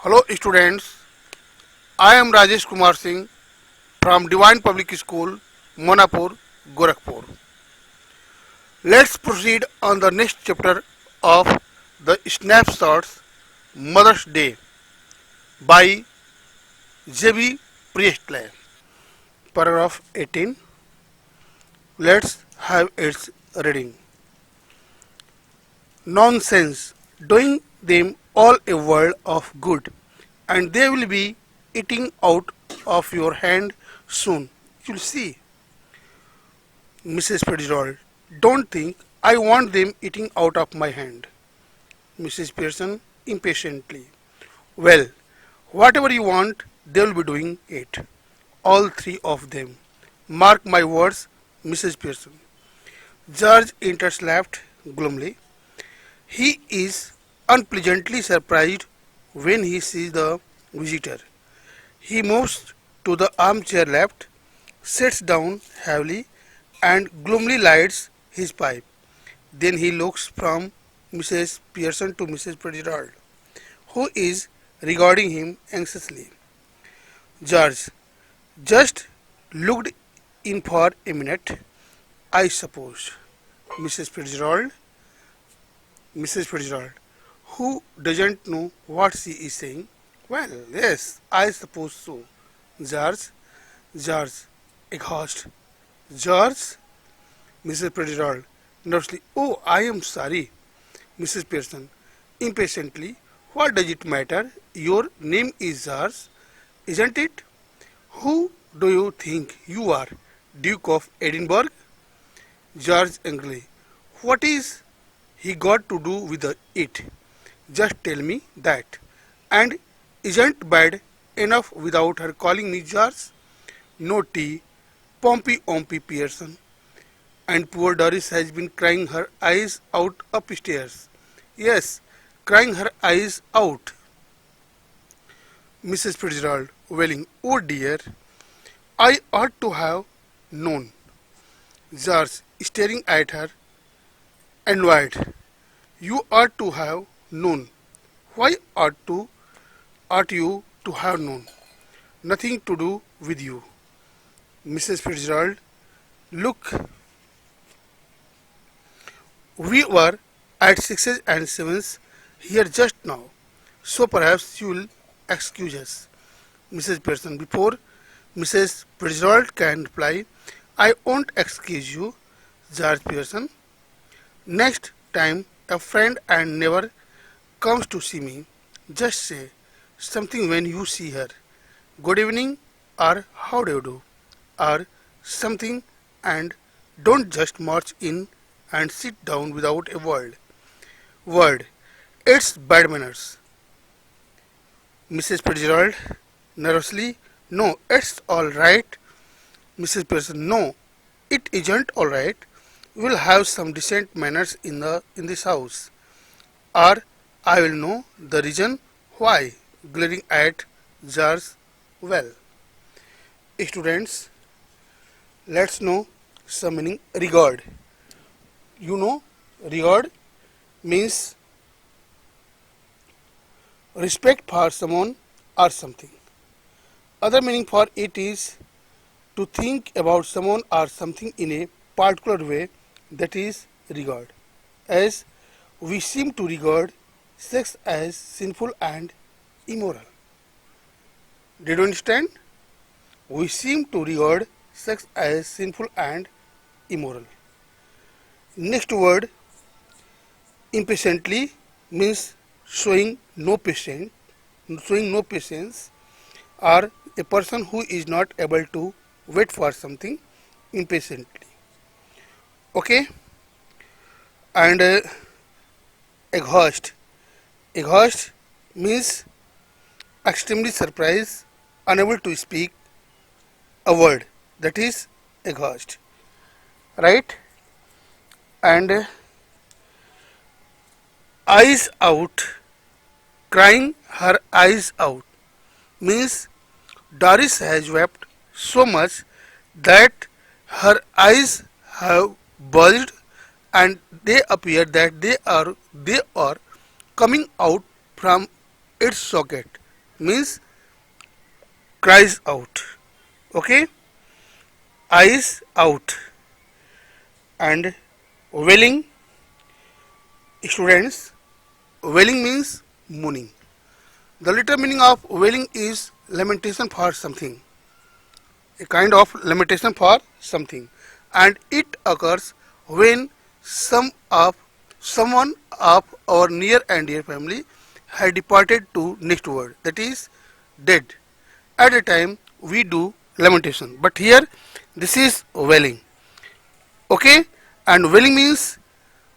Hello students, I am Rajesh Kumar Singh from Divine Public School, Monapur, Gorakhpur. Let's proceed on the next chapter of the Snapshots Mother's Day by J.B. Priestley. Paragraph 18. Let's have its reading. Nonsense, doing them all a world of good, and they will be eating out of your hand soon. You'll see. Mrs. Fitzgerald, don't think I want them eating out of my hand. Mrs. Pearson impatiently. Well, whatever you want, they'll be doing it. All three of them. Mark my words, Mrs. Pearson. George enters laughed gloomily. He is unpleasantly surprised when he sees the visitor. He moves to the armchair left, sits down heavily, and gloomily lights his pipe. Then he looks from Mrs. Pearson to Mrs. Fitzgerald, who is regarding him anxiously. George just looked in for a minute, I suppose. Mrs. Fitzgerald, Mrs. Fitzgerald, who doesn't know what she is saying. Well, yes, I suppose so. George, George, exhausted. George, Mrs. Fitzgerald, nervously. Oh, I am sorry. Mrs. Pearson, impatiently. What does it matter? Your name is George, isn't it? Who do you think you are? Duke of Edinburgh? George angrily. What is he got to do with it? Just tell me that. And isn't bad enough without her calling me George? No tea, Pompey Ompy Pearson. And poor Doris has been crying her eyes out upstairs. Yes, crying her eyes out. Mrs. Fitzgerald, wailing, oh dear, I ought to have known. George, staring at her, annoyed. You ought to have known. Why ought you to have known? Nothing to do with you. Mrs. Fitzgerald, look, we were at sixes and sevens here just now, so perhaps you will excuse us. Mrs. Pearson, before Mrs. Fitzgerald can reply, I won't excuse you, George Pearson. Next time a friend and neighbor comes to see me, just say something when you see her. Good evening, or how do you do, or something, and don't just march in and sit down without a word. It's bad manners. Mrs. Fitzgerald nervously. No, it's all right. Mrs. Pearson. No, it isn't all right. We'll have some decent manners in this house, or I will know the reason why. Glaring at George. Well, students, let's know some meaning regard. You know, regard means respect for someone or something. Other meaning for it is to think about someone or something in a particular way, that is regard. As we seem to regard sex as sinful and immoral. Did you understand? We seem to regard sex as sinful and immoral. Next word, impatiently, means showing no patience, or a person who is not able to wait for something impatiently. Okay, and exhaust. Exhaust means extremely surprised, unable to speak a word. That is exhaust, right? And eyes out, crying her eyes out, means Doris has wept so much that her eyes have bulged and they appear that they are coming out from its socket. means cries out. Okay, eyes out. And wailing, students, wailing means mourning. The literal meaning of wailing is lamentation for something, a kind of lamentation for something, and it occurs when someone of our near and dear family had departed to next world, that is dead. At a time we do lamentation, but here this is wailing. Okay, and wailing means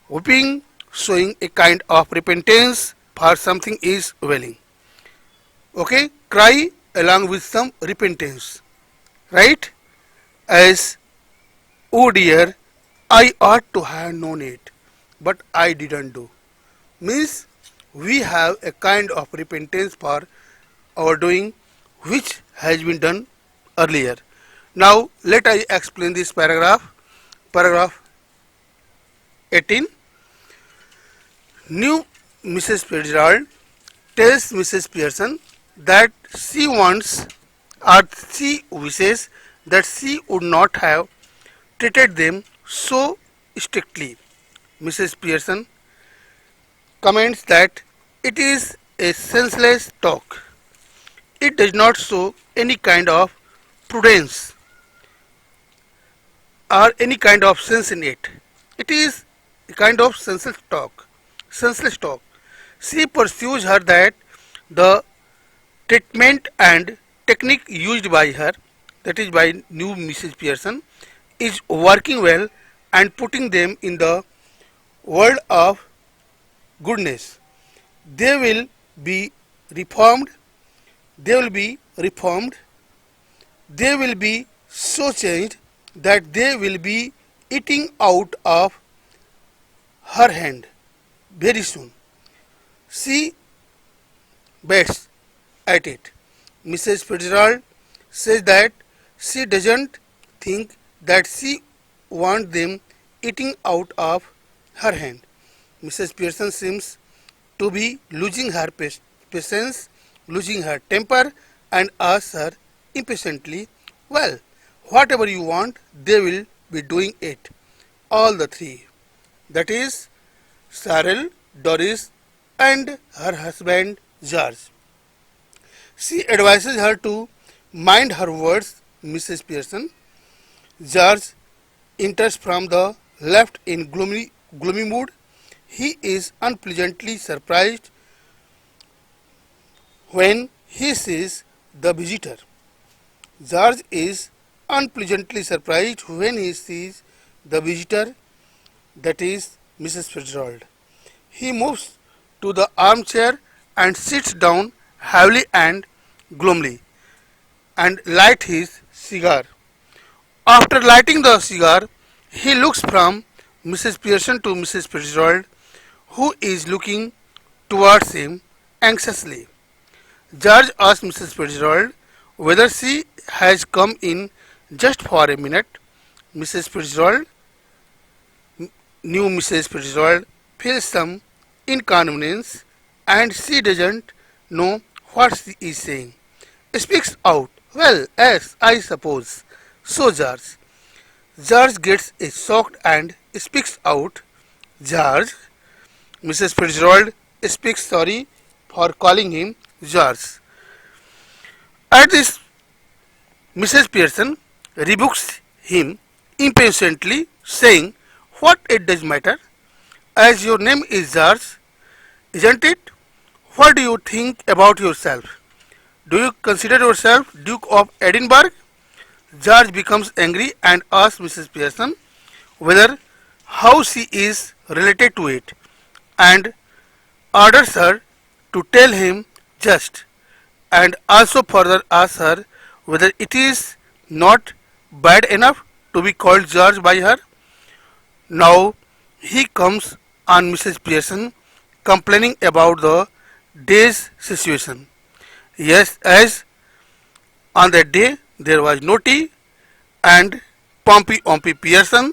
weeping, showing a kind of repentance for something is wailing. Okay, cry along with some repentance, right? As, oh dear, I ought to have known it, but I didn't do. Means we have a kind of repentance for our doing which has been done earlier. Now let I explain this paragraph. Paragraph 18. New Mrs. Fitzgerald tells Mrs. Pearson that she wants or she wishes that she would not have treated them so strictly. Mrs. Pearson comments that it is a senseless talk. It does not show any kind of prudence or any kind of sense in it. It is a kind of senseless talk. Senseless talk. She pursues her that the treatment and technique used by her, that is by new Mrs. Pearson, is working well and putting them in the world of goodness. They will be reformed. They will be reformed. They will be so changed that they will be eating out of her hand very soon. She bets at it. Mrs. Fitzgerald says that she doesn't think that she wants them eating out of her hand. Mrs. Pearson seems to be losing her patience, losing her temper, and asks her impatiently, well, whatever you want, they will be doing it. All the three. That is, Cyril, Doris, and her husband George. She advises her to mind her words, Mrs. Pearson. George enters from the left in gloomy mood. He is unpleasantly surprised when he sees the visitor. George is unpleasantly surprised when he sees the visitor, that is Mrs. Fitzgerald. He moves to the armchair and sits down heavily and gloomily and lights his cigar. After lighting the cigar, he looks from Mrs. Pearson to Mrs. Fitzgerald, who is looking towards him anxiously. George asks Mrs. Fitzgerald whether she has come in just for a minute. Mrs. Fitzgerald, new Mrs. Fitzgerald, feels some inconvenience and she doesn't know what she is saying. Speaks out, well, yes, I suppose. So George. George gets a shocked and speaks out, George. Mrs. Fitzgerald speaks sorry for calling him George. At this, Mrs. Pearson rebukes him impatiently, saying, what it does matter, as your name is George, isn't it? What do you think about yourself? Do you consider yourself Duke of Edinburgh? George becomes angry and asks Mrs. Pearson whether how she is related to it, and orders her to tell him just, and also further asks her whether it is not bad enough to be called George by her. Now he comes on Mrs. Pearson complaining about the day's situation. Yes, as on that day there was no tea and Pompey Pearson,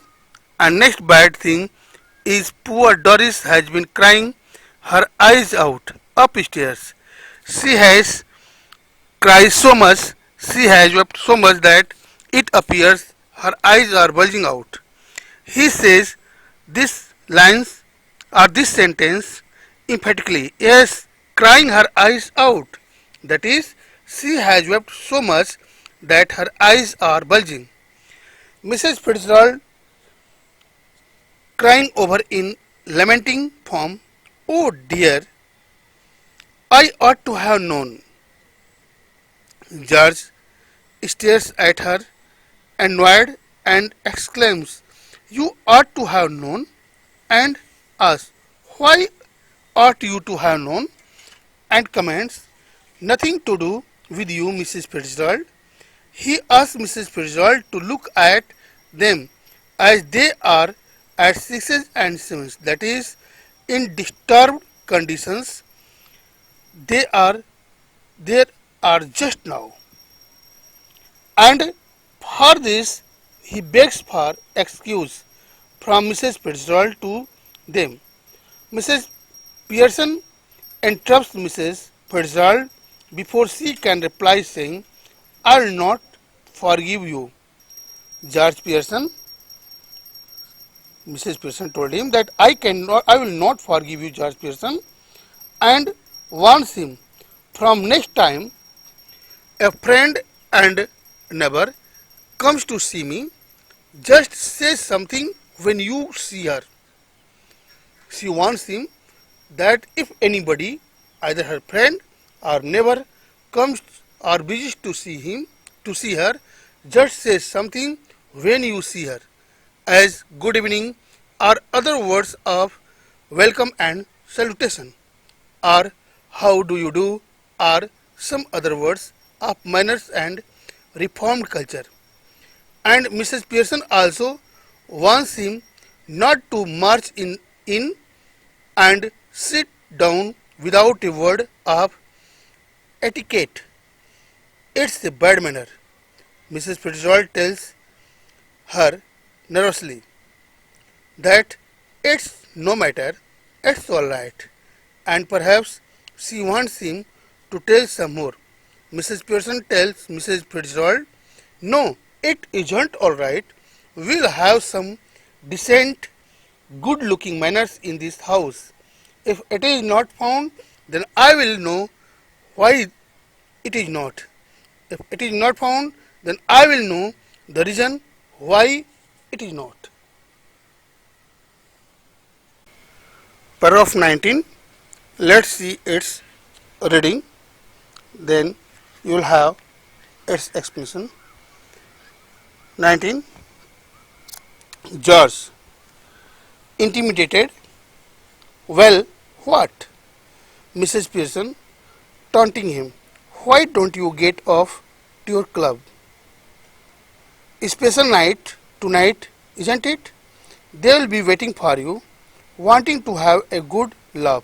and next bad thing is poor Doris has been crying her eyes out upstairs. She has cries so much, she has wept so much that it appears her eyes are bulging out. He says this lines or this sentence emphatically, yes, crying her eyes out. That is, she has wept so much that her eyes are bulging. Mrs. Fitzgerald crying over in lamenting form, oh dear, I ought to have known. George stares at her, annoyed, and exclaims, you ought to have known, and asks, why ought you to have known? And comments, nothing to do with you, Mrs. Fitzgerald. He asks Mrs. Fitzgerald to look at them as they are at sixes and sevens, that is, in disturbed conditions. They are there are just now. And for this, he begs for excuse from Mrs. Fitzgerald to them. Mrs. Pearson interrupts Mrs. Fitzgerald before she can reply, saying, I'll not forgive you. George Pearson, Mrs. Pearson told him that I will not forgive you, George Pearson, and warns him, from next time a friend and neighbor comes to see me, just say something when you see her. She warns him that if anybody, either her friend or neighbor, comes or visits to see her, just say something when you see her, as good evening or other words of welcome and salutation, or how do you do, or some other words of manners and reformed culture. And Mrs. Pearson also wants him not to march in and sit down without a word of etiquette. It's a bad manner. Mrs. Fitzgerald tells her nervously that it's no matter, it's all right, and perhaps she wants him to tell some more. Mrs. Pearson tells Mrs. Fitzgerald, no, it isn't all right. We'll have some decent, good looking manners in this house. If it is not found, then I will know why it is not. If it is not found, then I will know the reason why it is not. Paragraph 19. Let's see its reading. Then you will have its explanation. 19. George, intimidated. Well, what? Mrs. Pearson, taunting him. Why don't you get off to your club? Special night tonight, isn't it? They will be waiting for you, wanting to have a good laugh.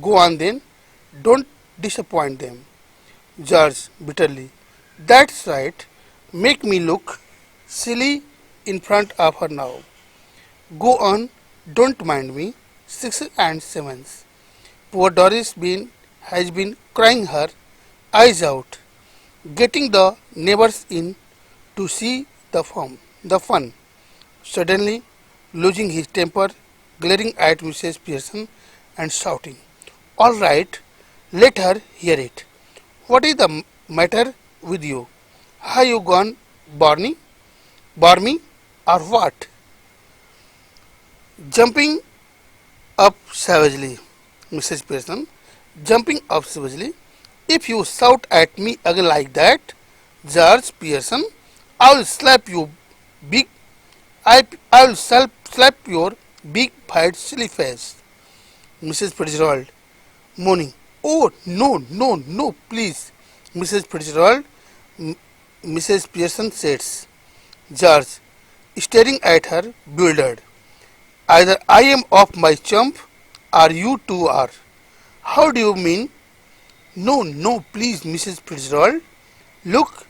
Go on then, don't disappoint them. George bitterly, that's right, make me look silly in front of her now. Go on, don't mind me. Sixes and sevens. Poor Doris has been crying her eyes out, getting the neighbors in to see the fun. Suddenly, losing his temper, glaring at Mrs. Pearson and shouting, all right, let her hear it. What is the matter with you? Have you gone Barney? Barmy or what? Jumping up savagely, Mrs. Pearson, jumping up savagely. If you shout at me again like that, George Pearson, I will slap you big. I will slap your big white silly face. Mrs. Fitzgerald, moaning. Oh no, please, Mrs. Fitzgerald. Mrs. Pearson says. George, staring at her, bewildered. Either I am off my chump, or you two are. How do you mean? No, please, Mrs. Fitzgerald. Look,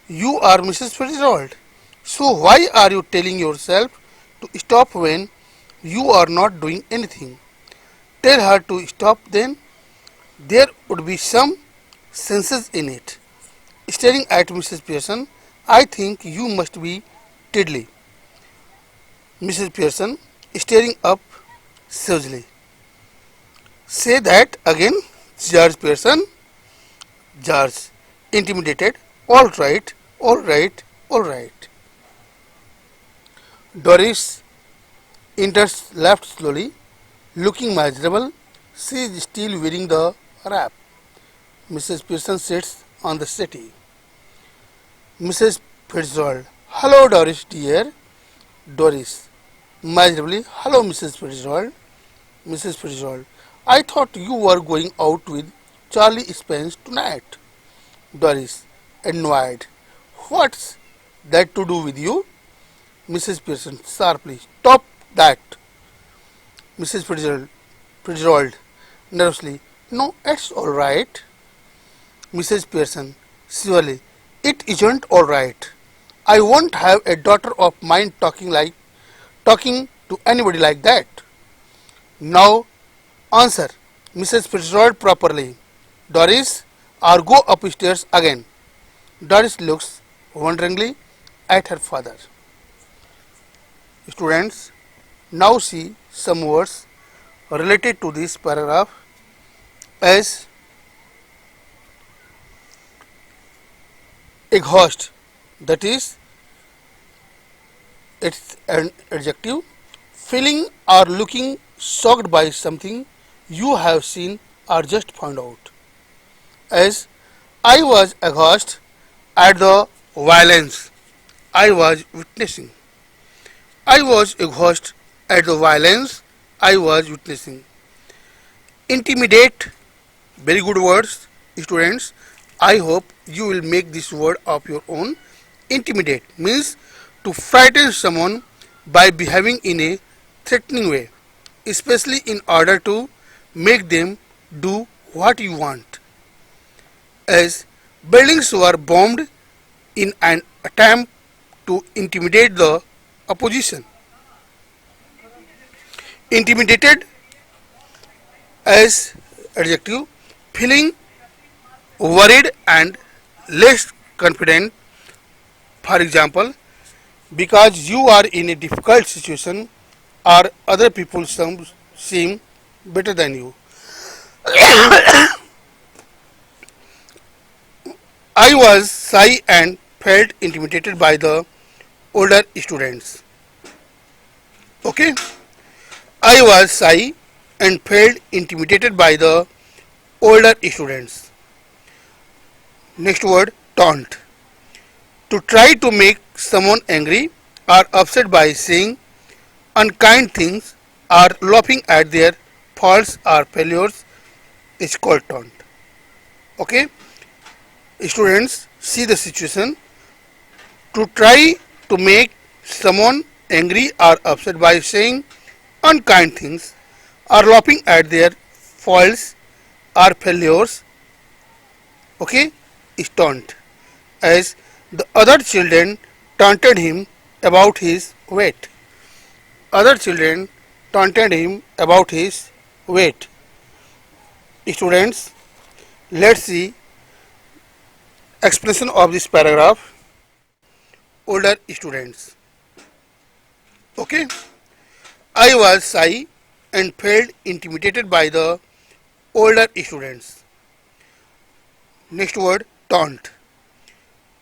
you are Mrs. Fitzgerald. So why are you telling yourself to stop when you are not doing anything? Tell her to stop then. There would be some sense in it. staring at Mrs. Pearson. I think you must be Tiddly. Mrs. Pearson, staring up sagely. Say that again, George Pearson. George, intimidated. All right, all right, all right. Doris enters left slowly, looking miserable. She is still wearing the wrap. Mrs. Pearson sits on the settee. Mrs. Fitzgerald. Hello, Doris dear. Doris. Miserably. Hello, Mrs. Fitzgerald. Mrs. Fitzgerald. I thought you were going out with Charlie Spence tonight. Doris. Annoyed. What's that to do with you? Mrs. Pearson. Sharply. Stop that. Mrs. Fitzgerald. Nervously. No, it's all right. Mrs. Pearson. Surely. It isn't all right. I won't have a daughter of mine talking to anybody like that. Now answer Mrs. Fitzgerald properly. Doris, or go upstairs again. Doris looks wonderingly at her father. Students, now see some words related to this paragraph as exhaust, that is it's an adjective. Feeling or looking shocked by something you have seen or just found out. As I was aghast at the violence I was witnessing. I was aghast at the violence I was witnessing. Intimidate, very good words, students. I hope you will make this word of your own. Intimidate means to frighten someone by behaving in a threatening way, especially in order to make them do what you want. As buildings were bombed in an attempt to intimidate the opposition. Intimidated as adjective, feeling worried and less confident. For example, because you are in a difficult situation or other people seem better than you. I was shy and felt intimidated by the older students. Okay? I was shy and felt intimidated by the older students. Next word, taunt. To try to make someone angry or upset by saying unkind things or laughing at their faults or failures is called taunt. Okay? Students, see the situation. To try to make someone angry or upset by saying unkind things or laughing at their faults or failures, okay, is taunt. As the other children taunted him about his weight. Other children taunted him about his weight. Students, let's see explanation of this paragraph. Older students. Okay. I was shy and felt intimidated by the older students. Next word, taunt.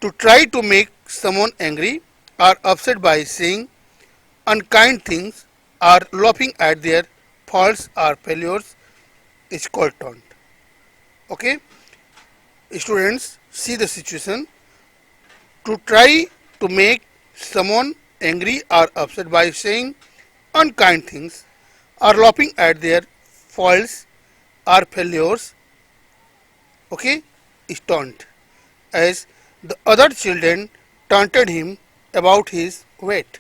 To try to make someone angry or upset by saying unkind things or laughing at their faults or failures is called taunt. Okay? Students, see the situation. To try to make someone angry or upset by saying unkind things or laughing at their faults or failures, okay, is taunt. As the other children taunted him about his weight.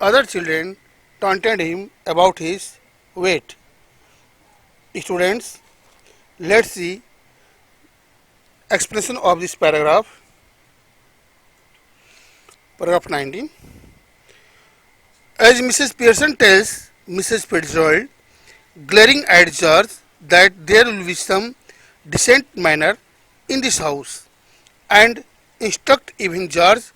Other children taunted him about his weight. Students, let's see explanation of this paragraph. Paragraph 19. As Mrs. Pearson tells Mrs. Fitzgerald, glaring at George, that there will be some decent manner in this house, and instruct even George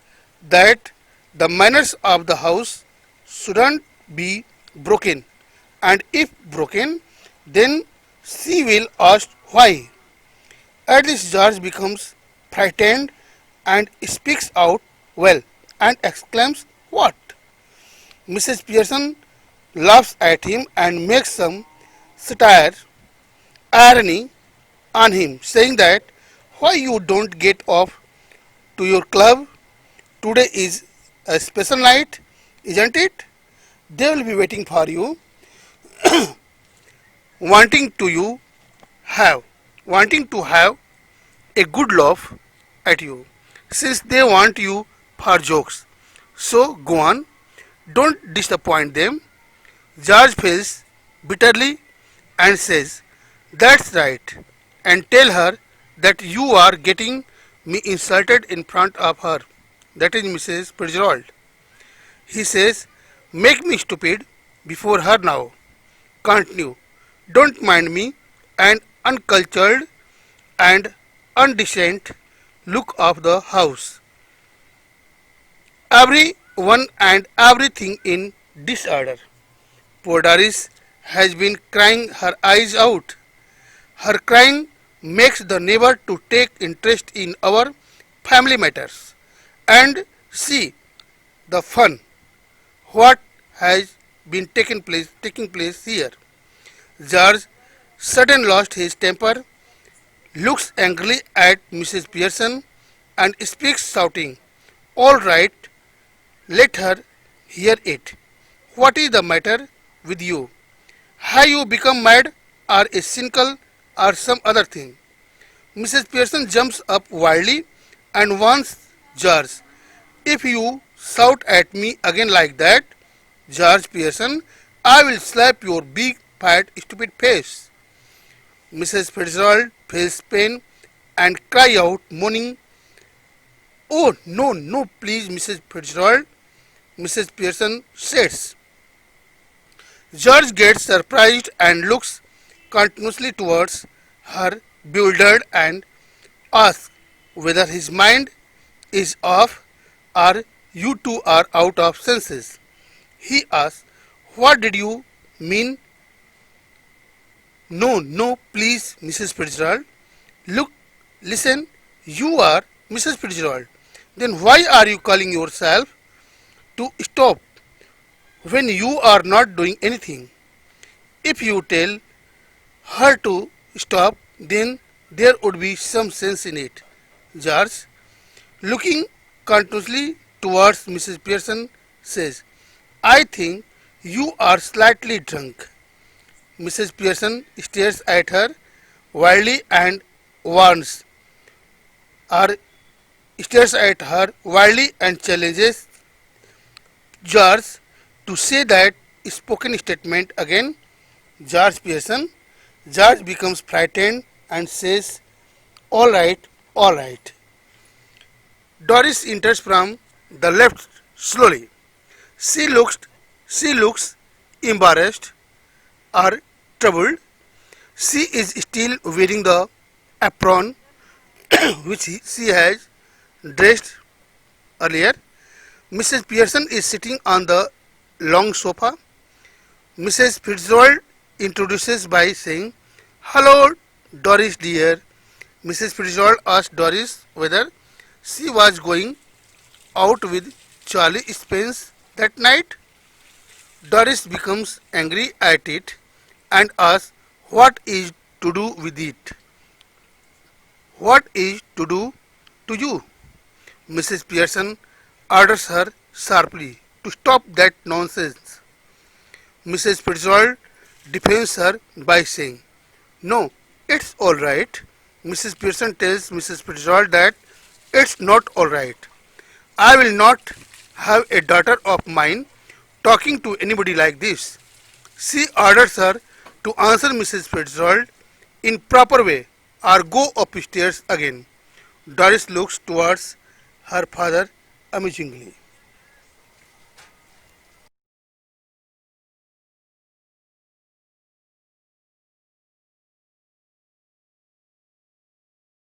that the manners of the house shouldn't be broken, and if broken, then she will ask why. At this, George becomes frightened and speaks out well and exclaims, "What?" Mrs. Pearson laughs at him and makes some satire, irony on him, saying that why you don't get off to your club. Today is a special night, isn't it? They will be waiting for you, wanting to you have, wanting to have a good laugh at you, since they want you for jokes. So go on, don't disappoint them. George feels bitterly and says, "That's right," and tell her that you are getting me insulted in front of her. That is Mrs. Fitzgerald. He says, "Make me stupid before her now, can't you? Don't mind me." An uncultured and undecent look of the house. Everyone and everything in disorder. Poor Doris has been crying her eyes out. Her crying makes the neighbor to take interest in our family matters and see the fun what has been taking place here. George suddenly lost his temper, looks angrily at Mrs. Pearson and speaks shouting, "All right, let her hear it. What is the matter with you? Have you become mad or a cynical or some other thing?" Mrs. Pearson jumps up wildly and warns George, "If you shout at me again like that, George Pearson, I will slap your big, fat, stupid face." Mrs. Fitzgerald feels pain and cry out, moaning, "Oh, no, no, please, Mrs. Fitzgerald." Mrs. Pearson says. George gets surprised and looks continuously towards her, bewildered, and asks whether his mind is off or you two are out of senses. He asks, "What did you mean?" "No, no, please, Mrs. Fitzgerald." "Look, listen, you are Mrs. Fitzgerald. Then why are you calling yourself to stop when you are not doing anything? If you tell her to stop, then there would be some sense in it." George, looking continuously towards Mrs. Pearson, says, "I think you are slightly drunk." Mrs. Pearson stares at her wildly and warns, or stares at her wildly and challenges George to say that spoken statement again. George Pearson. George becomes frightened and says, "All right, all right." Doris enters from the left slowly. She looks embarrassed or troubled. She is still wearing the apron which she has dressed earlier. Mrs. Pearson is sitting on the long sofa. Mrs. Fitzgerald introduces by saying, "Hello, Doris dear." Mrs. Fitzgerald asked Doris whether she was going out with Charlie Spence that night. Doris becomes angry at it and asks, "What is to do with it? What is to do to you?" Mrs. Pearson orders her sharply to stop that nonsense. Mrs. Fitzgerald defends her by saying, "No, it's all right." Mrs. Pearson tells Mrs. Fitzgerald that it's not all right. "I will not have a daughter of mine talking to anybody like this." She orders her to answer Mrs. Fitzgerald in proper way or go upstairs again. Doris looks towards her father amusingly.